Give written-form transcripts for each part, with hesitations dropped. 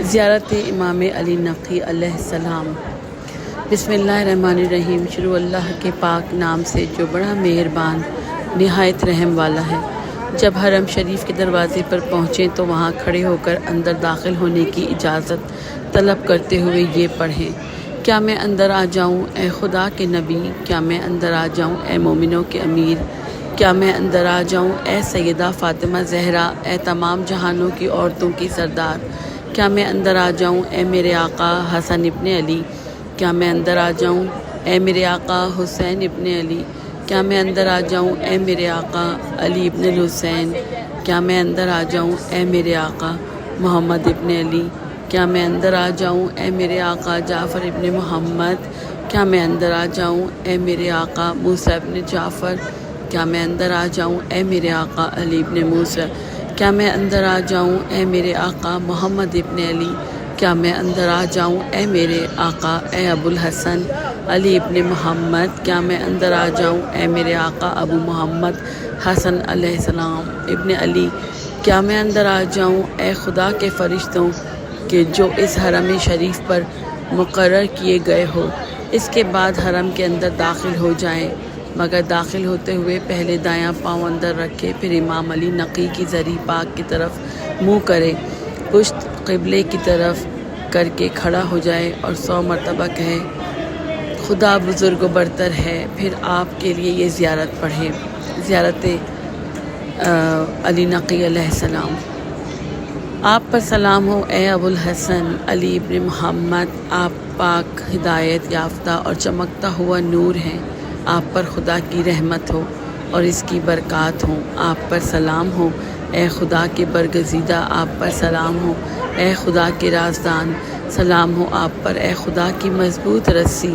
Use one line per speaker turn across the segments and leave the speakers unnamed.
زیارت امام علی نقی علیہ السلام۔ بسم اللہ الرحمن الرحیم۔ شروع اللہ کے پاک نام سے جو بڑا مہربان نہایت رحم والا ہے۔ جب حرم شریف کے دروازے پر پہنچیں تو وہاں کھڑے ہو کر اندر داخل ہونے کی اجازت طلب کرتے ہوئے یہ پڑھیں: کیا میں اندر آ جاؤں اے خدا کے نبی؟ کیا میں اندر آ جاؤں اے مومنوں کے امیر؟ کیا میں اندر آ جاؤں اے سیدہ فاطمہ زہرا، اے تمام جہانوں کی عورتوں کی سردار؟ کیا میں اندر آ جاؤں اے میرے آقا حسن ابن علی؟ کیا میں اندر آ جاؤں اے میرے آقا حسین ابن علی؟ کیا میں اندر آ جاؤں اے میرے آقا علی ابن الحسین؟ کیا میں اندر آ جاؤں اے میرے آقا محمد ابن علی؟ کیا میں اندر آ جاؤں اے میرے آقا جعفر ابن محمد؟ کیا میں اندر آ جاؤں اے میرے آقا موسیٰ ابن جعفر؟ کیا میں اندر آ جاؤں اے میرے آقا علی ابن موسیٰ؟ کیا میں اندر آ جاؤں اے میرے آقا محمد ابن علی؟ کیا میں اندر آ جاؤں اے میرے آقا اے ابو الحسن علی ابن محمد؟ کیا میں اندر آ جاؤں اے میرے آقا ابو محمد حسن علیہ السلام ابن علی؟ کیا میں اندر آ جاؤں اے خدا کے فرشتوں کہ جو اس حرم شریف پر مقرر کیے گئے ہو؟ اس کے بعد حرم کے اندر داخل ہو جائیں، مگر داخل ہوتے ہوئے پہلے دایاں پاؤں اندر رکھے، پھر امام علی نقی کی زری پاک کی طرف منہ کرے، پشت قبلے کی طرف کر کے کھڑا ہو جائے اور 100 مرتبہ کہے: خدا بزرگ و برتر ہے۔ پھر آپ کے لیے یہ زیارت پڑھے: زیارت علی نقی علیہ السلام۔ آپ پر سلام ہو اے ابو الحسن علی ابن محمد، آپ پاک ہدایت یافتہ اور چمکتا ہوا نور ہیں، آپ پر خدا کی رحمت ہو اور اس کی برکات ہوں۔ آپ پر سلام ہو اے خدا کے برگزیدہ، آپ پر سلام ہو اے خدا کے رازدان، سلام ہو آپ پر اے خدا کی مضبوط رسی،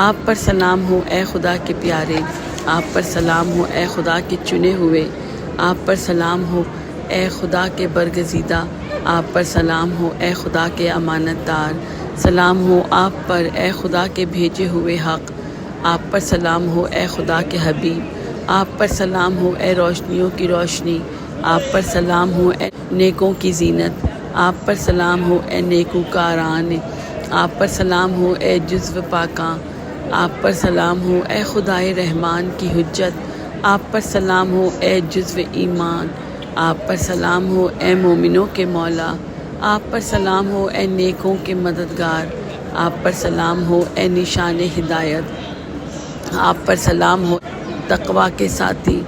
آپ پر سلام ہو اے خدا کے پیارے، آپ پر سلام ہو اے خدا کے چنے ہوئے، آپ پر سلام ہو اے خدا کے برگزیدہ، آپ پر سلام ہو اے خدا کے امانت دار، سلام ہو آپ پر اے خدا کے بھیجے ہوئے حق، آپ پر سلام ہو اے خدا کے حبیب، آپ پر سلام ہو اے روشنیوں کی روشنی، آپ پر سلام ہو اے نیکوں کی زینت، آپ پر سلام ہو اے نیکوکاران، آپ پر سلام ہو اے جزو پاکاں، آپ پر سلام ہو اے خدائے رحمان کی حجت، آپ پر سلام ہو اے جزو ایمان، آپ پر سلام ہو اے مومنوں کے مولا، آپ پر سلام ہو اے نیکوں کے مددگار، آپ پر سلام ہو اے نشان ہدایت، آپ پر سلام ہو تقویٰ کے ساتھی،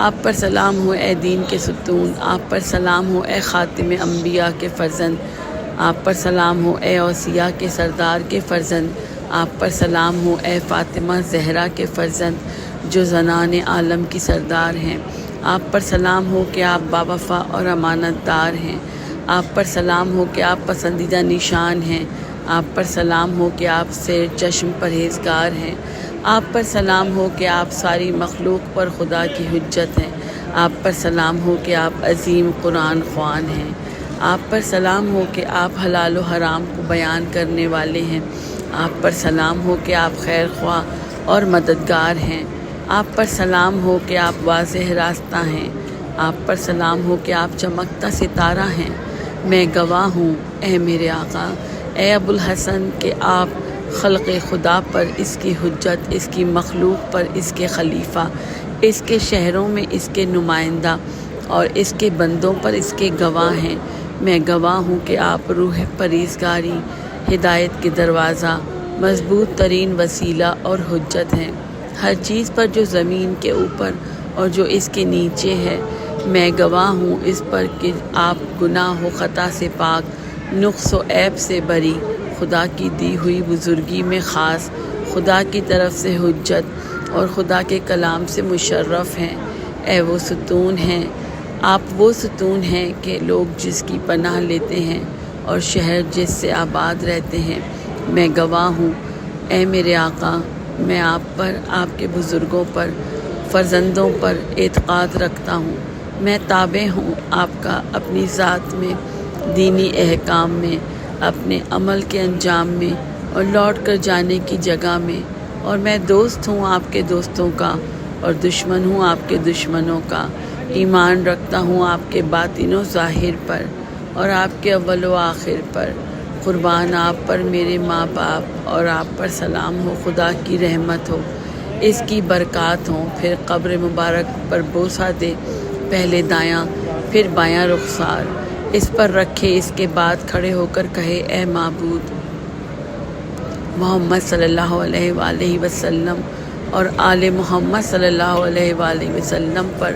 آپ پر سلام ہو اے دین کے ستون، آپ پر سلام ہو اے خاتم انبیاء کے فرزند، آپ پر سلام ہو اے اوصیاء کے سردار کے فرزند، آپ پر سلام ہو اے فاطمہ زہرا کے فرزند جو زنان عالم کی سردار ہیں، آپ پر سلام ہو کہ آپ باوفا اور امانت دار ہیں، آپ پر سلام ہو کہ آپ پسندیدہ نشان ہیں، آپ پر سلام ہو کہ آپ سے چشم پرہیزگار ہیں، آپ پر سلام ہو کہ آپ ساری مخلوق پر خدا کی حجت ہیں، آپ پر سلام ہو کہ آپ عظیم قرآن خوان ہیں، آپ پر سلام ہو کہ آپ حلال و حرام کو بیان کرنے والے ہیں، آپ پر سلام ہو کہ آپ خیر خواہ اور مددگار ہیں، آپ پر سلام ہو کہ آپ واضح راستہ ہیں، آپ پر سلام ہو کہ آپ چمکتا ستارہ ہیں۔ میں گواہ ہوں اے میرے آقا اے ابو الحسن کہ آپ خلق خدا پر اس کی حجت، اس کی مخلوق پر اس کے خلیفہ، اس کے شہروں میں اس کے نمائندہ اور اس کے بندوں پر اس کے گواہ ہیں۔ میں گواہ ہوں کہ آپ روح پرہیزگاری، ہدایت کے دروازہ، مضبوط ترین وسیلہ اور حجت ہیں ہر چیز پر جو زمین کے اوپر اور جو اس کے نیچے ہے۔ میں گواہ ہوں اس پر کہ آپ گناہ و خطا سے پاک، نقص و عیب سے بری، خدا کی دی ہوئی بزرگی میں خاص، خدا کی طرف سے حجت اور خدا کے کلام سے مشرف ہیں۔ اے وہ ستون ہیں، آپ وہ ستون ہیں کہ لوگ جس کی پناہ لیتے ہیں اور شہر جس سے آباد رہتے ہیں۔ میں گواہ ہوں اے میرے آقا میں آپ پر، آپ کے بزرگوں پر، فرزندوں پر اعتقاد رکھتا ہوں۔ میں تابع ہوں آپ کا اپنی ذات میں، دینی احکام میں، اپنے عمل کے انجام میں اور لوٹ کر جانے کی جگہ میں، اور میں دوست ہوں آپ کے دوستوں کا اور دشمن ہوں آپ کے دشمنوں کا۔ ایمان رکھتا ہوں آپ کے باطن و ظاہر پر اور آپ کے اول و آخر پر قربان آپ پر میرے ماں باپ اور آپ پر سلام ہو، خدا کی رحمت ہو، اس کی برکات ہوں۔ پھر قبر مبارک پر بوسہ دے، پہلے دایاں پھر بایاں رخسار اس پر رکھے، اس کے بعد کھڑے ہو کر کہے اے معبود محمد صلی اللہ علیہ وآلہ وسلم اور آل محمد صلی اللہ علیہ وآلہ وسلم پر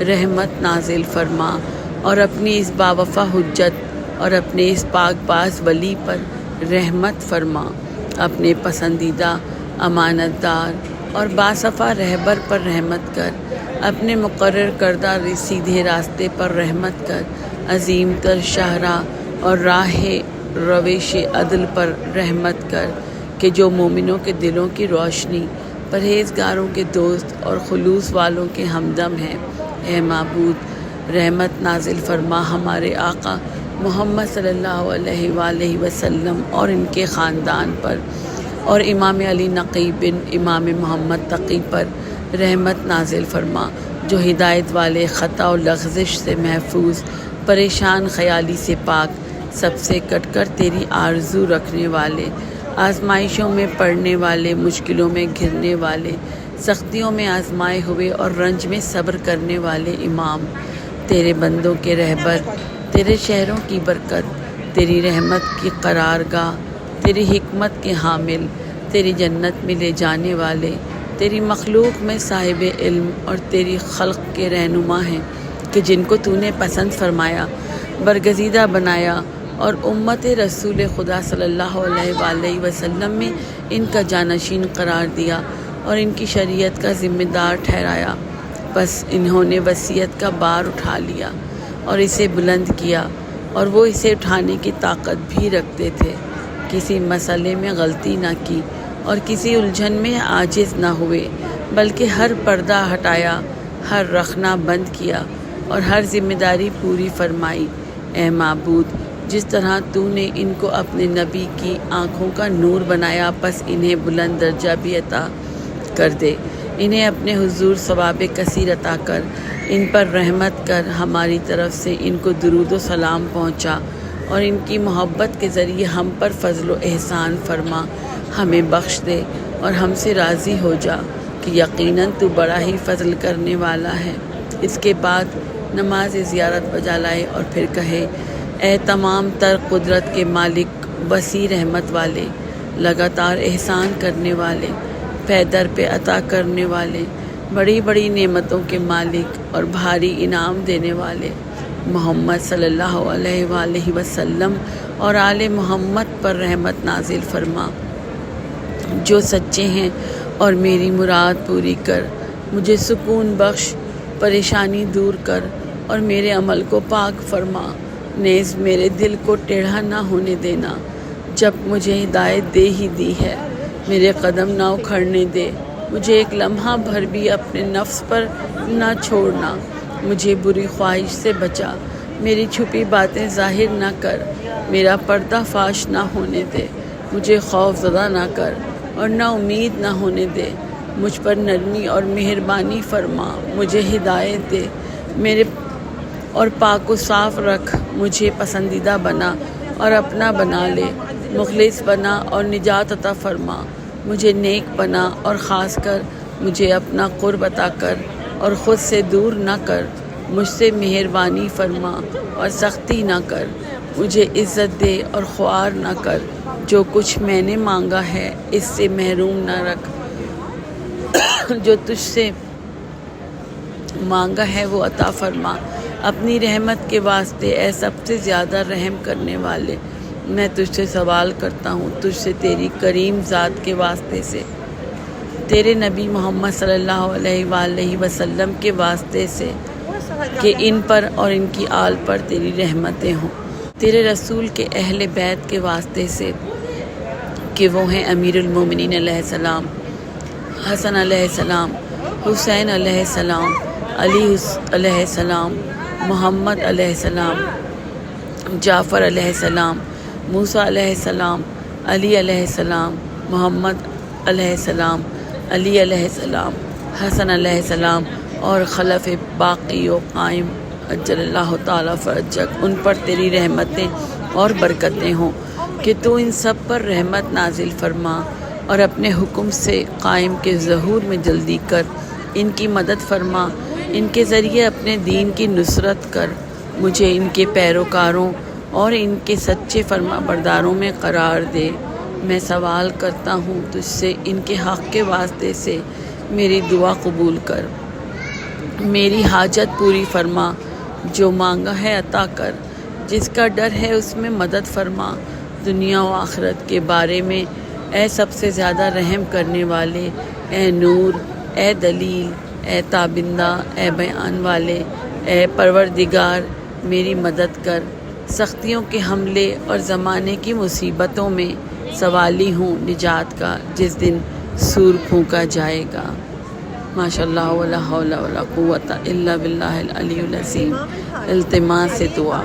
رحمت نازل فرما، اور اپنی اس باوفا حجت اور اپنے اس پاک باز ولی پر رحمت فرما، اپنے پسندیدہ امانت دار اور باصفا رہبر پر رحمت کر، اپنے مقرر کردہ سیدھے راستے پر رحمت کر، عظیم تر شاہراہ اور راہ روش عدل پر رحمت کر کہ جو مومنوں کے دلوں کی روشنی، پرہیزگاروں کے دوست اور خلوص والوں کے ہمدم ہیں۔ اے معبود رحمت نازل فرما ہمارے آقا محمد صلی اللہ علیہ وآلہ وسلم اور ان کے خاندان پر، اور امام علی نقی بن امام محمد تقی پر رحمت نازل فرما، جو ہدایت والے، خطا و لغزش سے محفوظ، پریشان خیالی سے پاک، سب سے کٹ کر تیری آرزو رکھنے والے، آزمائشوں میں پڑنے والے، مشکلوں میں گھرنے والے، سختیوں میں آزمائے ہوئے اور رنج میں صبر کرنے والے امام، تیرے بندوں کے رہبر، تیرے شہروں کی برکت، تیری رحمت کی قرارگاہ، تیری حکمت کے حامل، تیری جنت میں لے جانے والے، تیری مخلوق میں صاحب علم اور تیری خلق کے رہنما ہیں کہ جن کو تو نے پسند فرمایا، برگزیدہ بنایا اور امت رسول خدا صلی اللہ علیہ وآلہ وسلم میں ان کا جانشین قرار دیا اور ان کی شریعت کا ذمہ دار ٹھہرایا۔ بس انہوں نے وصیت کا بار اٹھا لیا اور اسے بلند کیا، اور وہ اسے اٹھانے کی طاقت بھی رکھتے تھے، کسی مسئلے میں غلطی نہ کی اور کسی الجھن میں عاجز نہ ہوئے، بلکہ ہر پردہ ہٹایا، ہر رخنہ بند کیا اور ہر ذمہ داری پوری فرمائی۔ اے معبود جس طرح تو نے ان کو اپنے نبی کی آنکھوں کا نور بنایا، پس انہیں بلند درجہ بھی عطا کر دے، انہیں اپنے حضور ثواب کثیر عطا کر، ان پر رحمت کر، ہماری طرف سے ان کو درود و سلام پہنچا، اور ان کی محبت کے ذریعے ہم پر فضل و احسان فرما، ہمیں بخش دے اور ہم سے راضی ہو جا کہ یقیناً تو بڑا ہی فضل کرنے والا ہے۔ اس کے بعد نماز زیارت بجا لائے اور پھر کہے اے تمام تر قدرت کے مالک، وسیع رحمت والے، لگاتار احسان کرنے والے، پے در پہ عطا کرنے والے، بڑی بڑی نعمتوں کے مالک اور بھاری انعام دینے والے، محمد صلی اللہ علیہ وآلہ وسلم اور آل محمد پر رحمت نازل فرما، جو سچے ہیں، اور میری مراد پوری کر، مجھے سکون بخش، پریشانی دور کر اور میرے عمل کو پاک فرما، نیز میرے دل کو ٹیڑھا نہ ہونے دینا، جب مجھے ہدایت دے ہی دی ہے، میرے قدم نہ اکھڑنے دے، مجھے ایک لمحہ بھر بھی اپنے نفس پر نہ چھوڑنا، مجھے بری خواہش سے بچا، میری چھپی باتیں ظاہر نہ کر، میرا پردہ فاش نہ ہونے دے، مجھے خوف زدہ نہ کر اور نہ امید نہ ہونے دے، مجھ پر نرمی اور مہربانی فرما، مجھے ہدایت دے، میرے اور پاک و صاف رکھ، مجھے پسندیدہ بنا اور اپنا بنا لے، مخلص بنا اور نجات عطا فرما، مجھے نیک بنا اور خاص کر مجھے اپنا قرب عطا کر اور خود سے دور نہ کر، مجھ سے مہربانی فرما اور سختی نہ کر، مجھے عزت دے اور خوار نہ کر، جو کچھ میں نے مانگا ہے اس سے محروم نہ رکھ، جو تجھ سے مانگا ہے وہ عطا فرما، اپنی رحمت کے واسطے اے سب سے زیادہ رحم کرنے والے، میں تجھ سے سوال کرتا ہوں، تجھ سے تیری کریم ذات کے واسطے سے، تیرے نبی محمد صلی اللہ علیہ وآلہ وسلم کے واسطے سے کہ ان پر اور ان کی آل پر تیری رحمتیں ہوں، تیرے رسول کے اہل بیت کے واسطے سے کہ وہ ہیں امیر المومنین علیہ السلام، حسن علیہ السلام، حسین علیہ السلام، علی علیہ السلام، محمد علیہ السلام، جعفر علیہ السلام، موسیٰ علیہ السلام، علی علیہ السلام، محمد علیہ السلام، علی علیہ السلام، حسن علیہ السلام اور خلف باقی و قائم عجل اللہ تعالیٰ فرجک، ان پر تیری رحمتیں اور برکتیں ہوں، کہ تو ان سب پر رحمت نازل فرما اور اپنے حکم سے قائم کے ظہور میں جلدی کر، ان کی مدد فرما، ان کے ذریعے اپنے دین کی نصرت کر، مجھے ان کے پیروکاروں اور ان کے سچے فرما برداروں میں قرار دے۔ میں سوال کرتا ہوں تجھ سے ان کے حق کے واسطے سے میری دعا قبول کر، میری حاجت پوری فرما، جو مانگا ہے عطا کر، جس کا ڈر ہے اس میں مدد فرما، دنیا و آخرت کے بارے میں اے سب سے زیادہ رحم کرنے والے، اے نور، اے دلیل، اے تابندہ، اے بیان والے، اے پروردگار میری مدد کر۔ سختیوں کے حملے اور زمانے کی مصیبتوں میں سوالی ہوں نجات کا، جس دن سور پھونکا جائے گا۔ ماشاء اللہ ولا حول ولا قوت الا باللہ العلی العظیم۔ التماس دعا۔